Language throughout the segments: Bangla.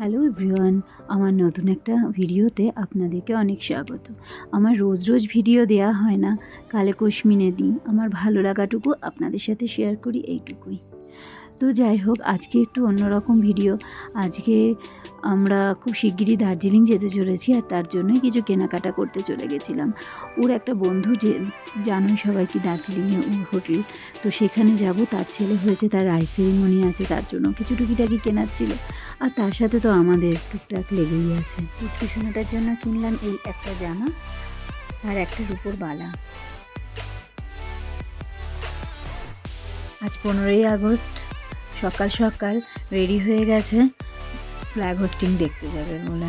হ্যালো এভরিওয়ান, আমার নতুন একটা ভিডিওতে আপনাদেরকে অনেক স্বাগত। আমার রোজ রোজ ভিডিও দেয়া হয় না, কালে কসমিনে দিই। আমার ভালো লাগাটুকু আপনাদের সাথে শেয়ার করি, এইটুকুই। তো যাই হোক, আজকে একটু অন্যরকম ভিডিও। আজকে আমরা খুব শিগগিরই দার্জিলিং যেতে চলেছি, আর তার জন্যই কিছু কেনাকাটা করতে চলে গেছিলাম। ওর একটা বন্ধু, যে জানোই সবাই কি দার্জিলিংয়ে হোটেল, তো সেখানে যাব। তার ছেলে হয়েছে, তার রাইস সেরিমনি আছে, তার জন্য কিছু টুকিটাকি কেনার ছিল। আর তার সাথে তো আমাদের টুকটাক লেগেই আছে। পুচকুসোনাটার জন্য কিনলাম এই একটা জামা আর একটা রূপোর বালা। আজ 15ই আগস্ট, সকাল সকাল রেডি হয়ে গেছে ফ্ল্যাগ হোস্টিং দেখতে যাবে বলে।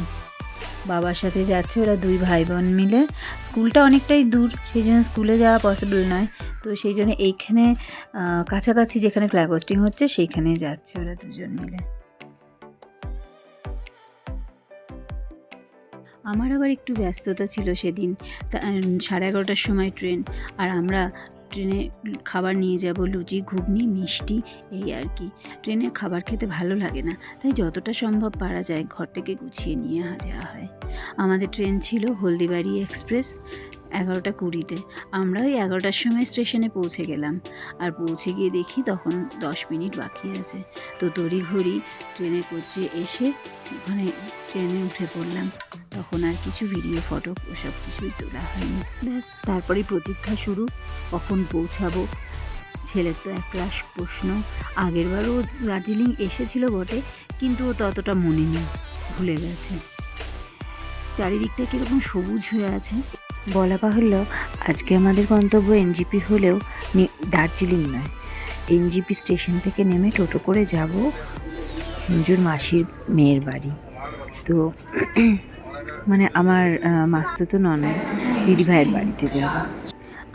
বাবার সাথে যাচ্ছে ওরা, দুই ভাই বোন মিলে। স্কুলটা অনেকটাই দূর, সেই জন্য স্কুলে যাওয়া পসিবল নয়। তো সেই জন্য এইখানে কাছাকাছি যেখানে ফ্ল্যাগ হোস্টিং হচ্ছে সেইখানে যাচ্ছে ওরা দুজন মিলে। আমার আবার একটু ব্যস্ততা ছিল সেদিন। 11:30টার সময় ট্রেন, আর আমরা ট্রেনে খাবার নিয়ে যাব, লুচি, ঘুগনি, মিষ্টি, এই আর কি। ট্রেনের খাবার খেতে ভালো লাগে না, তাই যতটা সম্ভব পারা যায় ঘর থেকে গুছিয়ে নিয়ে যাওয়া হয়। আমাদের ট্রেন ছিল হলদিবাড়ি এক্সপ্রেস, 11:20-তে। আমরা ওই 11টার সময় স্টেশনে পৌঁছে গেলাম, আর পৌঁছে গিয়ে দেখি তখন 10 মিনিট বাকি আছে। তো তড়িঘড়ি ট্রেনে করছে এসে ওখানে ট্রেনে উঠে পড়লাম। তখন আর কিছু ভিডিও ফটো ওসব কিছুই তোলা হয়নি। ব্যাস, তারপরেই প্রতীক্ষা শুরু, কখন পৌঁছাবো। ছেলের তো একরাশ প্রশ্ন। আগেরবারও দার্জিলিং এসেছিল বটে, কিন্তু ও ততটা মনে নেই, ভুলে গেছে। চারিদিকটা কীরকম সবুজ হয়ে আছে। বলা বাহুল্য, আজকে আমাদের গন্তব্য এনজিপি হলেও দার্জিলিং নয়। এনজিপি স্টেশন থেকে নেমে টোটো করে যাব মঞ্জুর মাসির মেয়ের বাড়ি। তো মানে আমার মাস্তুতো ননদ দিদিভাইয়ের বাড়িতে যাব।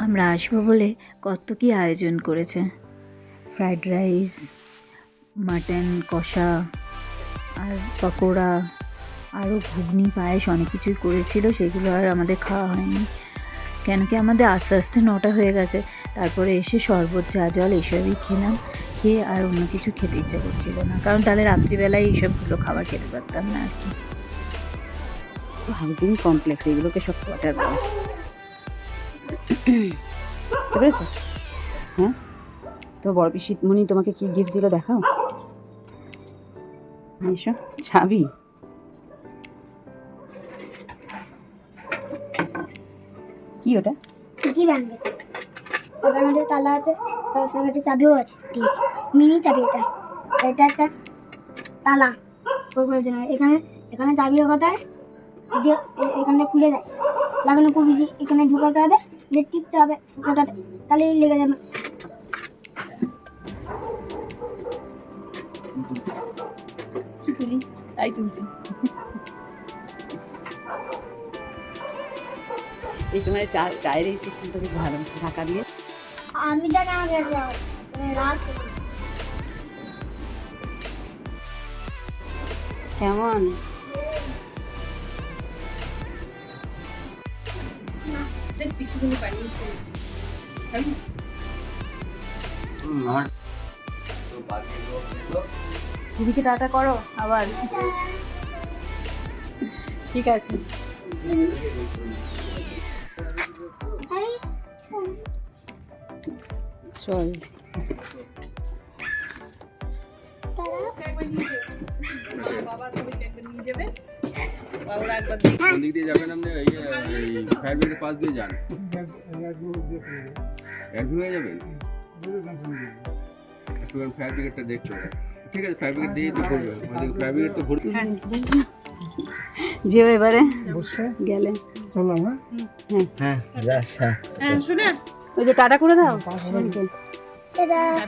আমরা আসবো বলে কত কী আয়োজন করেছে। ফ্রাইড রাইস, মাটন কষা, আর পকোড়া, আরও ঘুগনি, পায়েস, অনেক কিছুই করেছিল। সেগুলো আর আমাদের খাওয়া হয়নি, কেন কি আমাদের আস্তে আস্তে 9টা হয়ে গেছে। তারপরে এসে শরবত, চা, জল এসবই খেলাম। খেয়ে আর অন্য কিছু খেতে ইচ্ছা করছিল না, কারণ তাহলে রাত্রিবেলায় এইসবগুলো খাবার খেতে পারতাম না আর কি। হাউজিং কমপ্লেক্স, এগুলোকে সব কোয়ার্টার বলে, বুঝতে পেরেছো? হ্যাঁ, তো বড় পিসিমণি তোমাকে কি গিফট দিল দেখাও। এসো, ছাবি। কি ওটা? কি ব্যাংকে ওটার মধ্যে তালা আছে, তার সঙ্গে একটা চাবিও আছে। ঠিক আছে, মিনি চাবি এটা। এটা একটা তালা ওর জন্য। এখানে এখানে চাবির কথায় দিয়ে এখানে খুলে যায়, লাগানো খুব ইজি। এখানে ঢুকাতে হবে, যে টিপতে হবে ফুটোটাতে, তাহলেই লেগে যাবে। কি তুলি? তাই তুলছি। এই তোমার চায়ের এই সিস্টেমটা খুব ভালো, ঢাকা দিয়ে। আমি জানি আমার কাছে রাত কেমন? দিদিকে টাটা করো আবার। ঠিক আছে, চল। কোন দিক দিয়ে যাবেন আপনি? এই ফায়ার ব্রিগেডের পাশ দিয়ে যান, একদম হয়ে যাবেন। একটু ফায়ার ব্রিগেডটা দেখতে হবে। ঠিক আছে, ফায়ার ব্রিগেড দিয়েই তো ঘুরবে, ফায়ার ব্রিগেড তো ঘুরতে। যেও এবারে গেলে। হ্যাঁ হ্যাঁ, শোনা ওই যে টাটা করে দাও।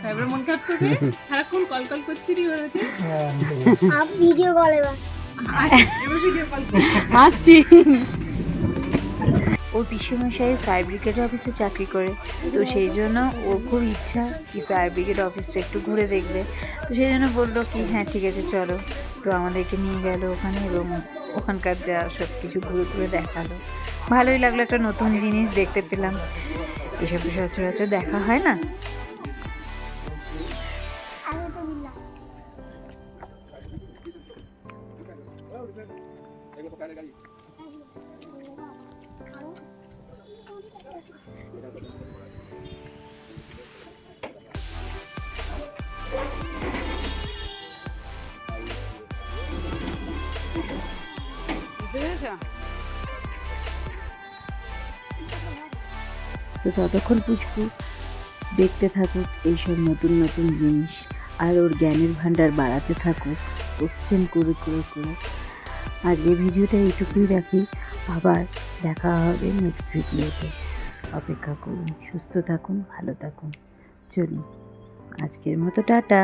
তারপরে মন খারাপ করবে, সারাক্ষণ কল কল করছিলি ওরাতে। ভিডিও কল এবার ভিডিও কল আসছি। ওর পিসেমশাই ফায়ার ব্রিগেড অফিসে চাকরি করে, তো সেই জন্য ওর খুব ইচ্ছা কি ফায়ার ব্রিগেড অফিসটা একটু ঘুরে দেখবে। তো সেই জন্য বললো কি হ্যাঁ ঠিক আছে চলো। তো আমাদেরকে নিয়ে গেল ওখানে, এবং ওখানকার যা সব কিছু ঘুরে ঘুরে দেখালো। ভালোই লাগলো, একটা নতুন জিনিস দেখতে পেলাম। এসব সচরাচর দেখা হয় না। তো ততক্ষণ পুচকু দেখতে থাকুক এইসব নতুন নতুন জিনিস, আর ওর জ্ঞানের ভাণ্ডার বাড়াতে থাকুক কোশ্চেন করে করে করে। আজকে ভিডিওটা এইটুকুই রাখি, আবার দেখা হবে নেক্সট ভিডিওতে। অপেক্ষা করুন, সুস্থ থাকুন, ভালো থাকুন। চলুন আজকের মতো টাটা।